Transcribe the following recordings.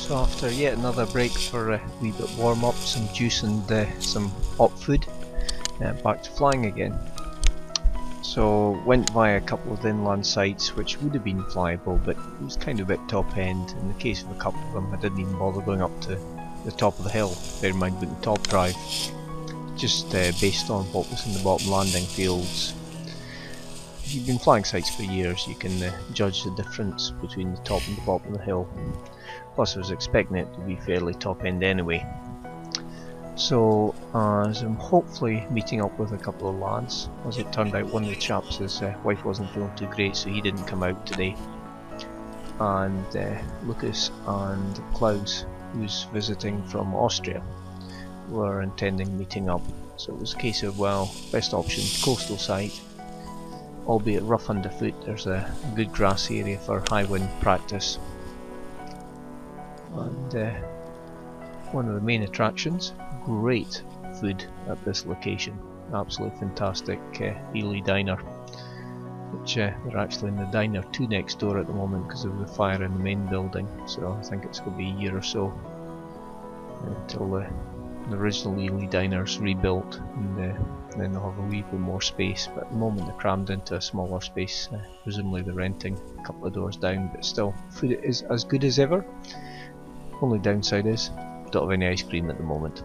So after yet another break for a wee bit warm up, some juice and some hot food, back to flying again. So went via a couple of inland sites which would have been flyable, but it was kind of a bit top end. In the case of a couple of them I didn't even bother going up to the top of the hill, bear in mind with the top drive, just based on what was in the bottom landing fields. If you've been flying sites for years you can judge the difference between the top and the bottom of the hill. Plus I was expecting it to be fairly top end anyway. So as I'm hopefully meeting up with a couple of lads, as it turned out one of the chaps, his wife wasn't feeling too great so he didn't come out today. And Lucas and Klaus, who's visiting from Austria, were intending meeting up. So it was a case of, well, best option, coastal site, albeit rough underfoot. There's a good grass area for high wind practice. And one of the main attractions, great food at this location, absolutely fantastic Ely diner, which they're actually in the diner 2 next door at the moment because of the fire in the main building, so I think it's going to be a year or so until the original Ely diner's rebuilt, and then they'll have a wee bit more space, but at the moment they're crammed into a smaller space. Presumably they're renting a couple of doors down, but still, food is as good as ever. Only downside is, don't have any ice cream at the moment.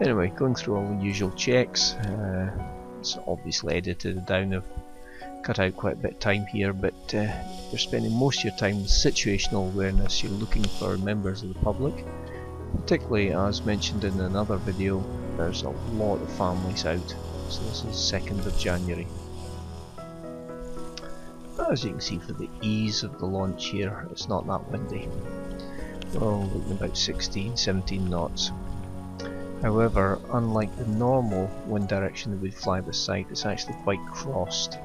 Anyway, going through all the usual checks, it's obviously edited it down, I've cut out quite a bit of time here, but you're spending most of your time with situational awareness. You're looking for members of the public, particularly as mentioned in another video, there's a lot of families out, so this is 2nd of January. As you can see, for the ease of the launch here, it's not that windy. Well, looking about 16-17 knots. However, unlike the normal wind direction that we'd fly this site, it's actually quite crossed.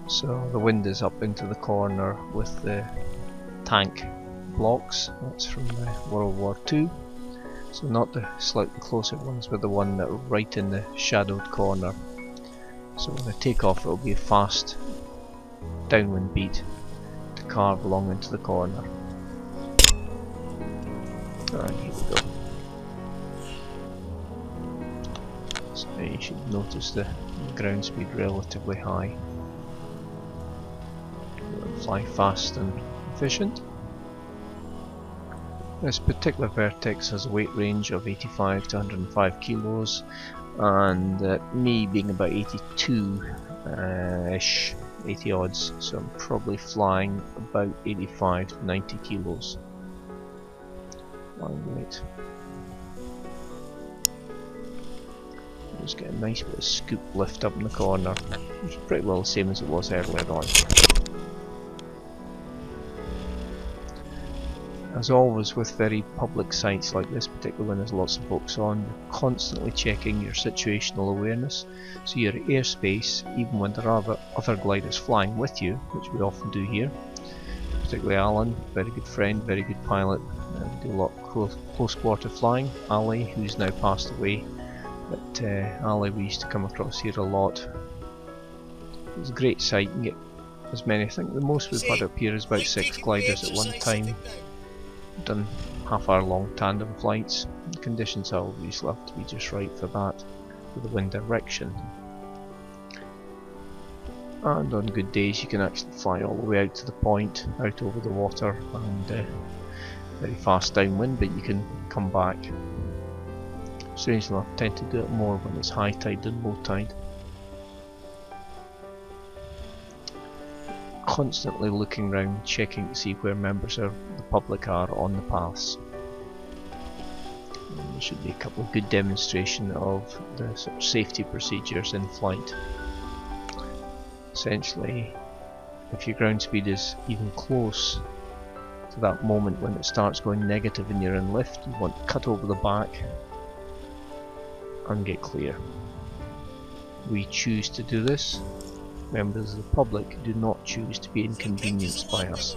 So the wind is up into the corner with the tank blocks. That's from World War II. So not the slightly closer ones, but the one that are right in the shadowed corner. So when I take off, it will be a fast downwind beat to carve along into the corner. And here we go. So you should notice the ground speed relatively high. Fly fast and efficient. This particular vertex has a weight range of 85 to 105 kilos, and me being about 82-ish, 80 odds, so I'm probably flying about 85 to 90 kilos. Flying weight. Just get a nice bit of scoop lift up in the corner, which is pretty well the same as it was earlier on. As always with very public sites like this, particularly when there's lots of folks on, you're constantly checking your situational awareness, so your airspace, even when there are other gliders flying with you, which we often do here, particularly Alan, very good friend, very good pilot, do a lot of close quarter flying. Ali, who's now passed away, but Ali we used to come across here a lot. It's a great site, you can get as many, I think the most we've had up here is about 6 gliders at one time. Done half-hour long tandem flights. The conditions obviously have to be just right for that, for the wind direction. And on good days you can actually fly all the way out to the point, out over the water, and very fast downwind, but you can come back. Strangely enough, I tend to do it more when it's high tide than low tide. Constantly looking around, checking to see where members of the public are on the paths. And there should be a couple of good demonstration of the sort of safety procedures in flight. Essentially, if your ground speed is even close to that moment when it starts going negative and you're in lift, you want to cut over the back and get clear. We choose to do this. Members of the public do not choose to be inconvenienced by us.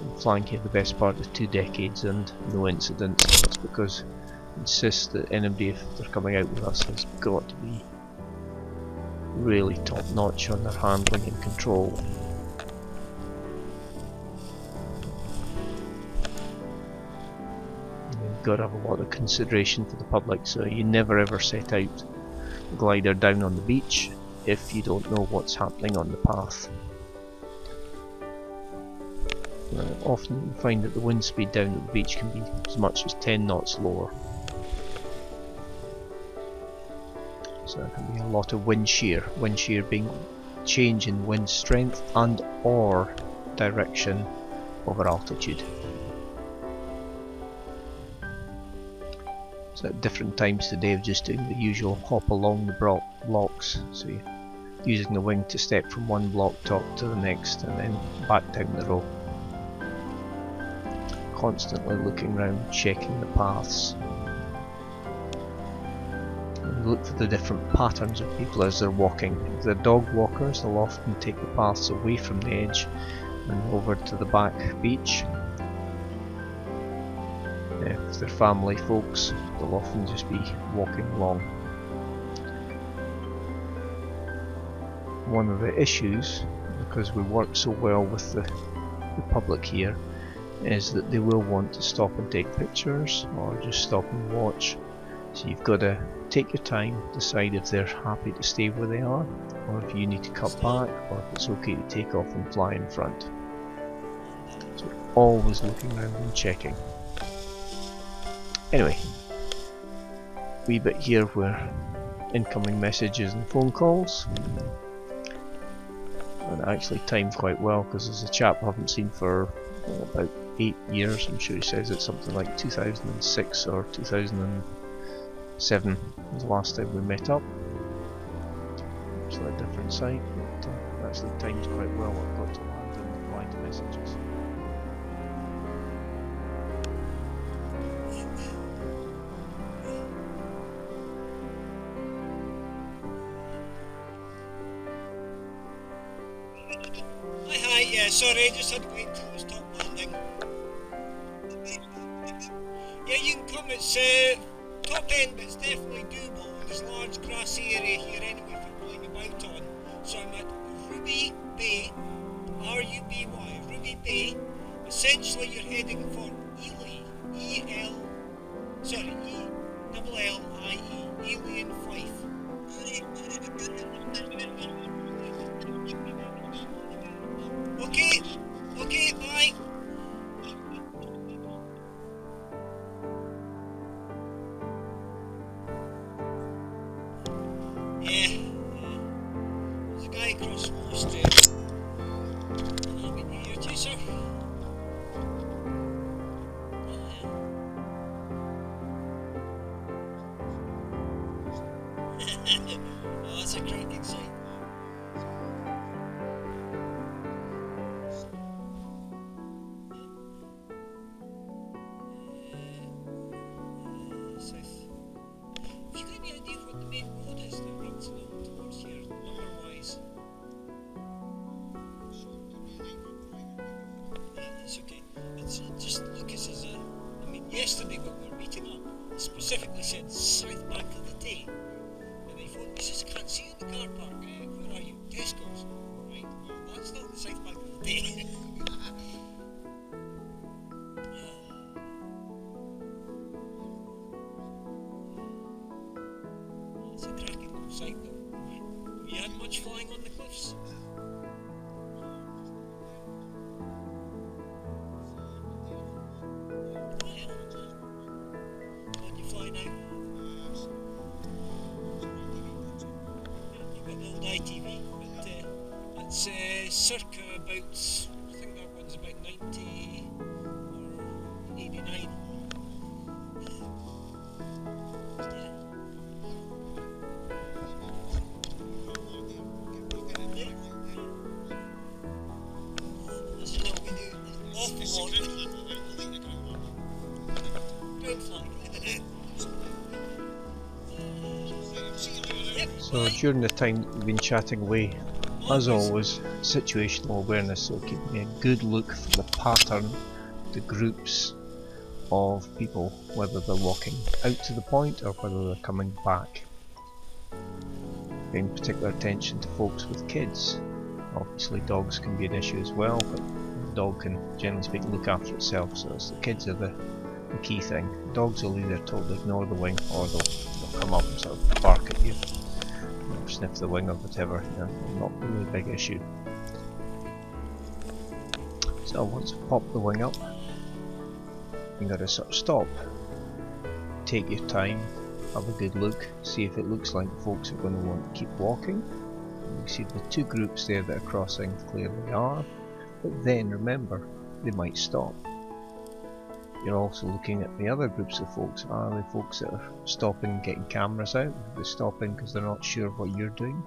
I'm flying here the best part of 2 decades and no incidents. That's because we insist that anybody, if they're coming out with us, has got to be really top notch on their handling and control. got to have a lot of consideration for the public, so you never ever set out the glider down on the beach if you don't know what's happening on the path. Often you find that the wind speed down at the beach can be as much as 10 knots lower. So there can be a lot of wind shear being change in wind strength and or direction over altitude. So at different times today of just doing the usual hop along the blocks, so you're using the wing to step from one block top to the next and then back down the row. Constantly looking around, checking the paths. And look for the different patterns of people as they're walking. If they're dog walkers, they'll often take the paths away from the edge and over to the back beach. If they're family folks, they'll often just be walking along. One of the issues, because we work so well with the public here, is that they will want to stop and take pictures or just stop and watch. So you've got to take your time, decide if they're happy to stay where they are, or if you need to cut back, or if it's okay to take off and fly in front. So always looking around and checking. Anyway, wee bit here where incoming messages and phone calls, and actually timed quite well because there's a chap I haven't seen for about 8 years. I'm sure he says it's something like 2006 or 2007 was the last time we met up. It's a different site, but actually timed quite well. I've got to land and reply to messages. Yeah, sorry, I just had to wait until it was top landing. Yeah, you can come, it's top end, but it's definitely doable. There's a large grassy area here anyway for playing about on. So I'm at RubyBay, R-U-B-Y, RubyBay. Essentially you're heading for Ely, E-L-L-I-E, Ely in Fife. Okay, bye. Yeah. There's a guy across Wall Street. Happy New Year to you, sir. Oh, that's a cracking sight. Yesterday when we were meeting up, it specifically said South Bank of the Tay. And he phoned me and says, I can't see you in the car park. Where are you? Tesco's. Right, well, that's not the South Bank of the Tay. It's a cracking cool sight though. Have you had much flying on the cliffs? ITV, but it's circa about, I think that one's about 90 or 89. As you know, we do an awful lot. Ground flying. So during the time that we've been chatting away, as always, situational awareness, so keeping a good look for the pattern, the groups of people, whether they're walking out to the point or whether they're coming back. Paying particular attention to folks with kids. Obviously dogs can be an issue as well, but the dog can, generally speaking, look after itself, so it's the kids are the the key thing. Dogs will either totally ignore the wing, or they'll come up and sort of bark at you, or sniff the wing or whatever. Yeah, not really a big issue. So once I pop the wing up, you got to sort of stop, take your time, have a good look, see if it looks like the folks are going to want to keep walking. You see the two groups there that are crossing clearly are, but then remember, they might stop. You're also looking at the other groups of folks. Are they folks that are stopping, getting cameras out? Are they stopping because they're not sure what you're doing?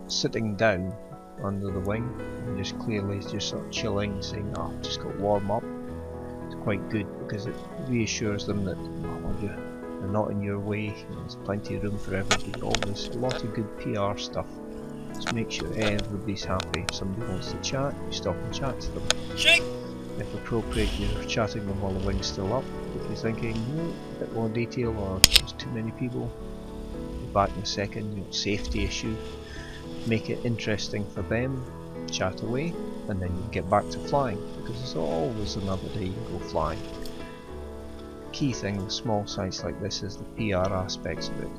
Sitting down under the wing and just clearly just sort of chilling, saying, "Oh, I've just got warm up," it's quite good because it reassures them that they're not in your way. There's plenty of room for everybody. Always a lot of good PR stuff. Just make sure everybody's happy. If somebody wants to chat, you stop and chat to them. Shake. If appropriate, you're chatting them while the wing's still up. If you're thinking, a bit more detail or there's too many people, be back in a second, safety issue. Make it interesting for them, chat away, and then you get back to flying, because there's always another day you can go flying. Key thing with small sites like this is the PR aspects of it.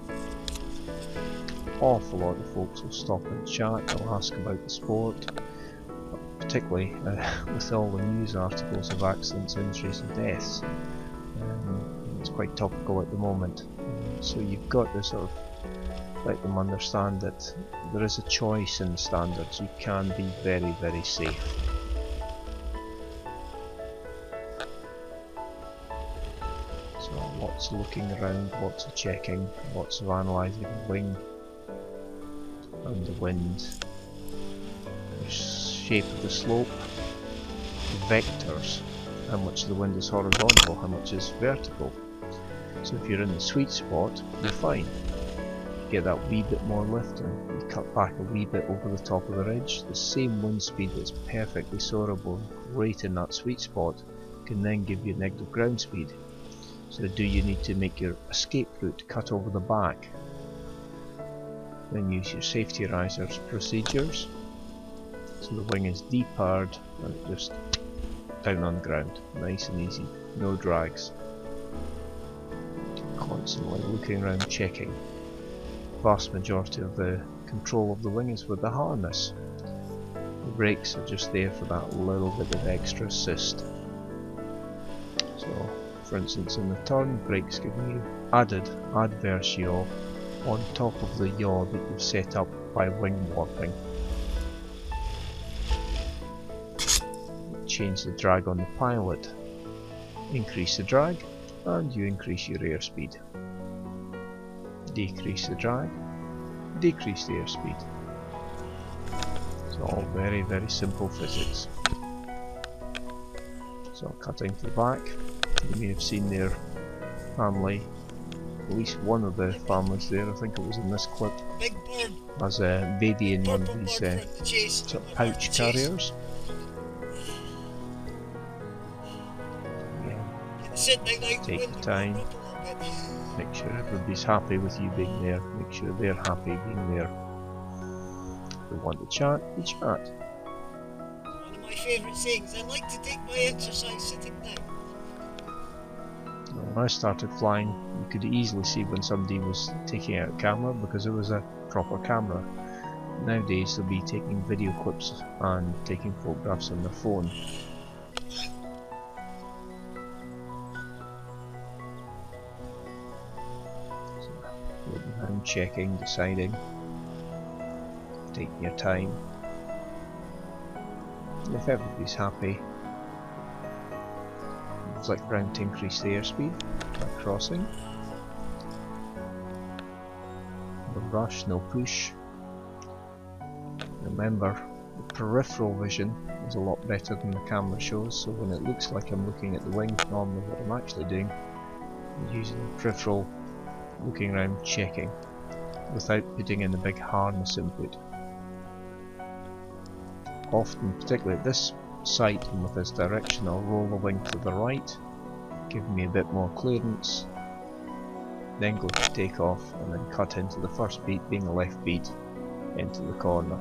Awful lot of folks will stop and chat, they'll ask about the sport, particularly with all the news articles of accidents, injuries and deaths. It's quite topical at the moment, so you've got to sort of let them understand that there is a choice in the standards. You can be very, very safe. So lots of looking around, lots of checking, lots of analysing the wing and the wind, the shape of the slope, the vectors, how much the wind is horizontal, how much is vertical. So if you're in the sweet spot, you're fine. Get that wee bit more lift and you cut back a wee bit over the top of the ridge. The same wind speed that's perfectly soarable, great in that sweet spot, can then give you negative ground speed. So do you need to make your escape route cut over the back? Then use your safety risers procedures. So the wing is depowered and it just down on the ground, nice and easy, no drags. Constantly looking around, checking. Vast majority of the control of the wing is with the harness. The brakes are just there for that little bit of extra assist. So, for instance, in the turn, brakes give you added adverse yaw on top of the yaw that you've set up by wing warping. Change the drag on the pilot, increase the drag, and you increase your airspeed. Decrease the drag, decrease the airspeed. It's all very, very simple physics. So cutting to the back, you may have seen their family, at least one of the families there, I think it was in this clip, has a baby in one of these sort of pouch carriers. Take your time. Make sure everybody's happy with you being there. Make sure they're happy being there. If they want to chat, you chat. One of my favourite sayings, I like to take my exercise sitting down. When I started flying, you could easily see when somebody was taking out a camera because it was a proper camera. Nowadays they'll be taking video clips and taking photographs on their phone. I'm checking, deciding, taking your time. And if everybody's happy, flick round to increase the airspeed by crossing. No rush, no push. Remember, the peripheral vision is a lot better than the camera shows, so when it looks like I'm looking at the wing, normally what I'm actually doing is using the peripheral, looking around, checking, without putting in the big harness input. Often, particularly at this site and with this direction, I'll roll the wing to the right, give me a bit more clearance, then go to take off and then cut into the first beat, being a left beat, into the corner.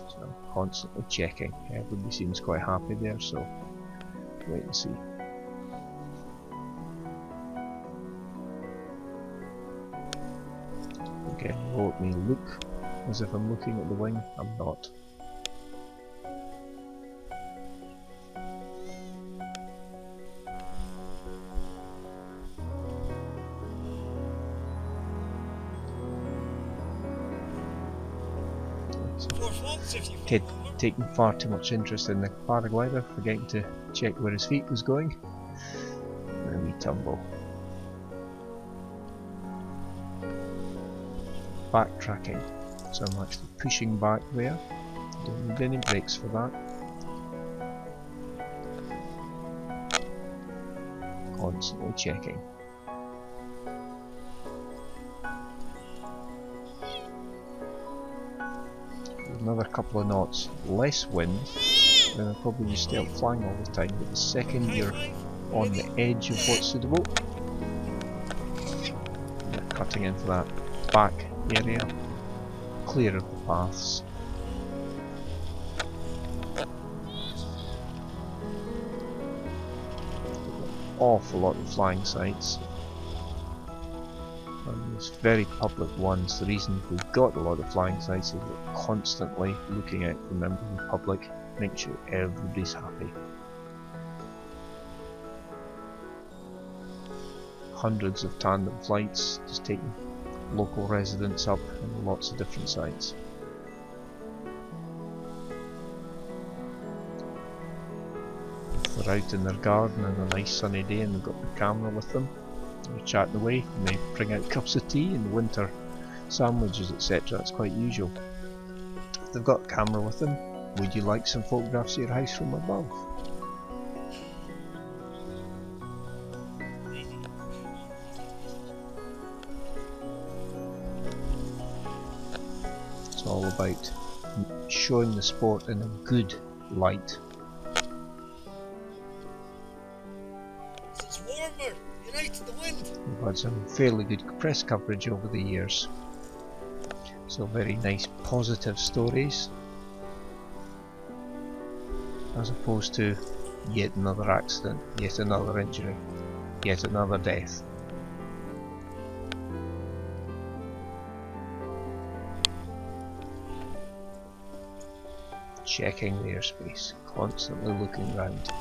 So constantly checking. Everybody seems quite happy there, so wait and see. Again, will it me look as if I'm looking at the wing? I'm not. Kid taking far too much interest in the paraglider, forgetting to check where his feet was going. And we tumble. Backtracking, so I'm actually pushing back there. Don't need any brakes for that. Constantly checking. Another couple of knots less wind, then I'm probably just stay up flying all the time, but the second you're on the edge of what's suitable, you're cutting into that back area, clear of the paths. Awful lot of flying sites. And these very public ones, the reason we've got a lot of flying sites is we're constantly looking out for members of the public, make sure everybody's happy. Hundreds of tandem flights, just taking local residents up in lots of different sites. If they're out in their garden on a nice sunny day and they've got the camera with them, they're chatting away and they bring out cups of tea and winter sandwiches, etc. It's quite usual. If they've got a camera with them, would you like some photographs of your house from above? It's all about showing the sport in a good light. It's warmer. You're out of the wind. We've had some fairly good press coverage over the years. So very nice positive stories, as opposed to yet another accident, yet another injury, yet another death. Checking the airspace, constantly looking round.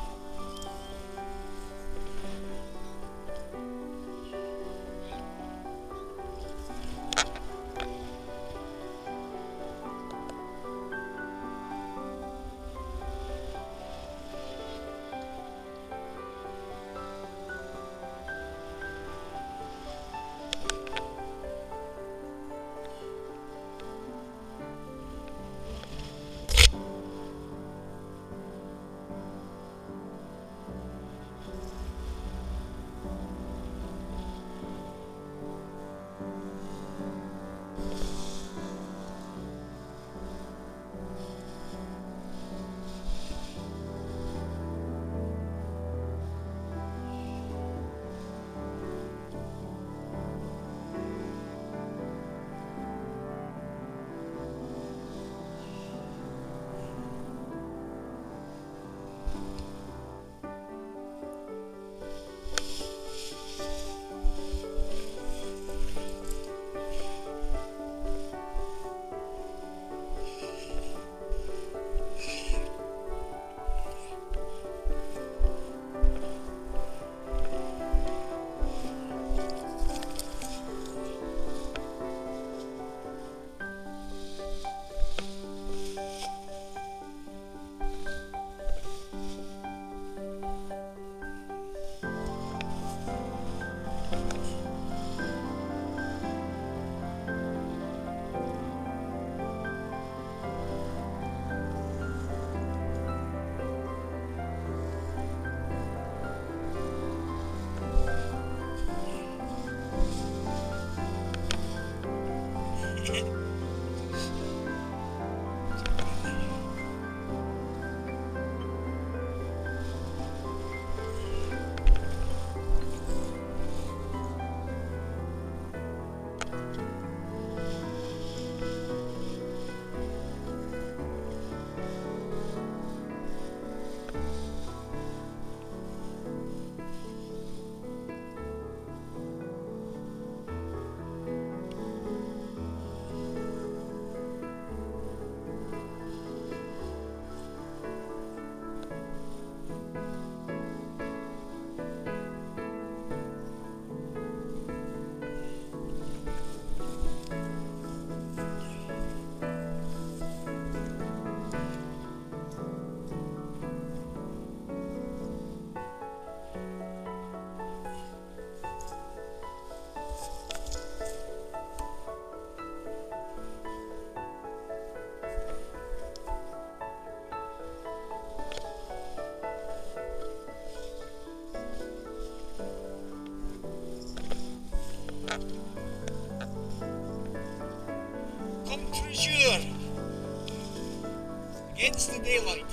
Hence the daylight.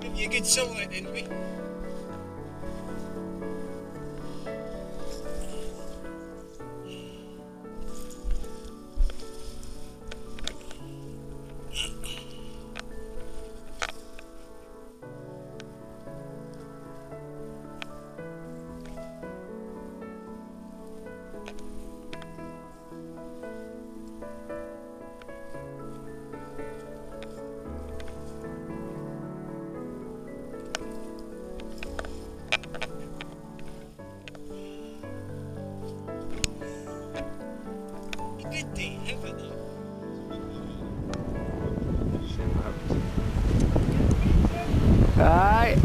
Give you a good silhouette anyway. Good day, have it now. Aye.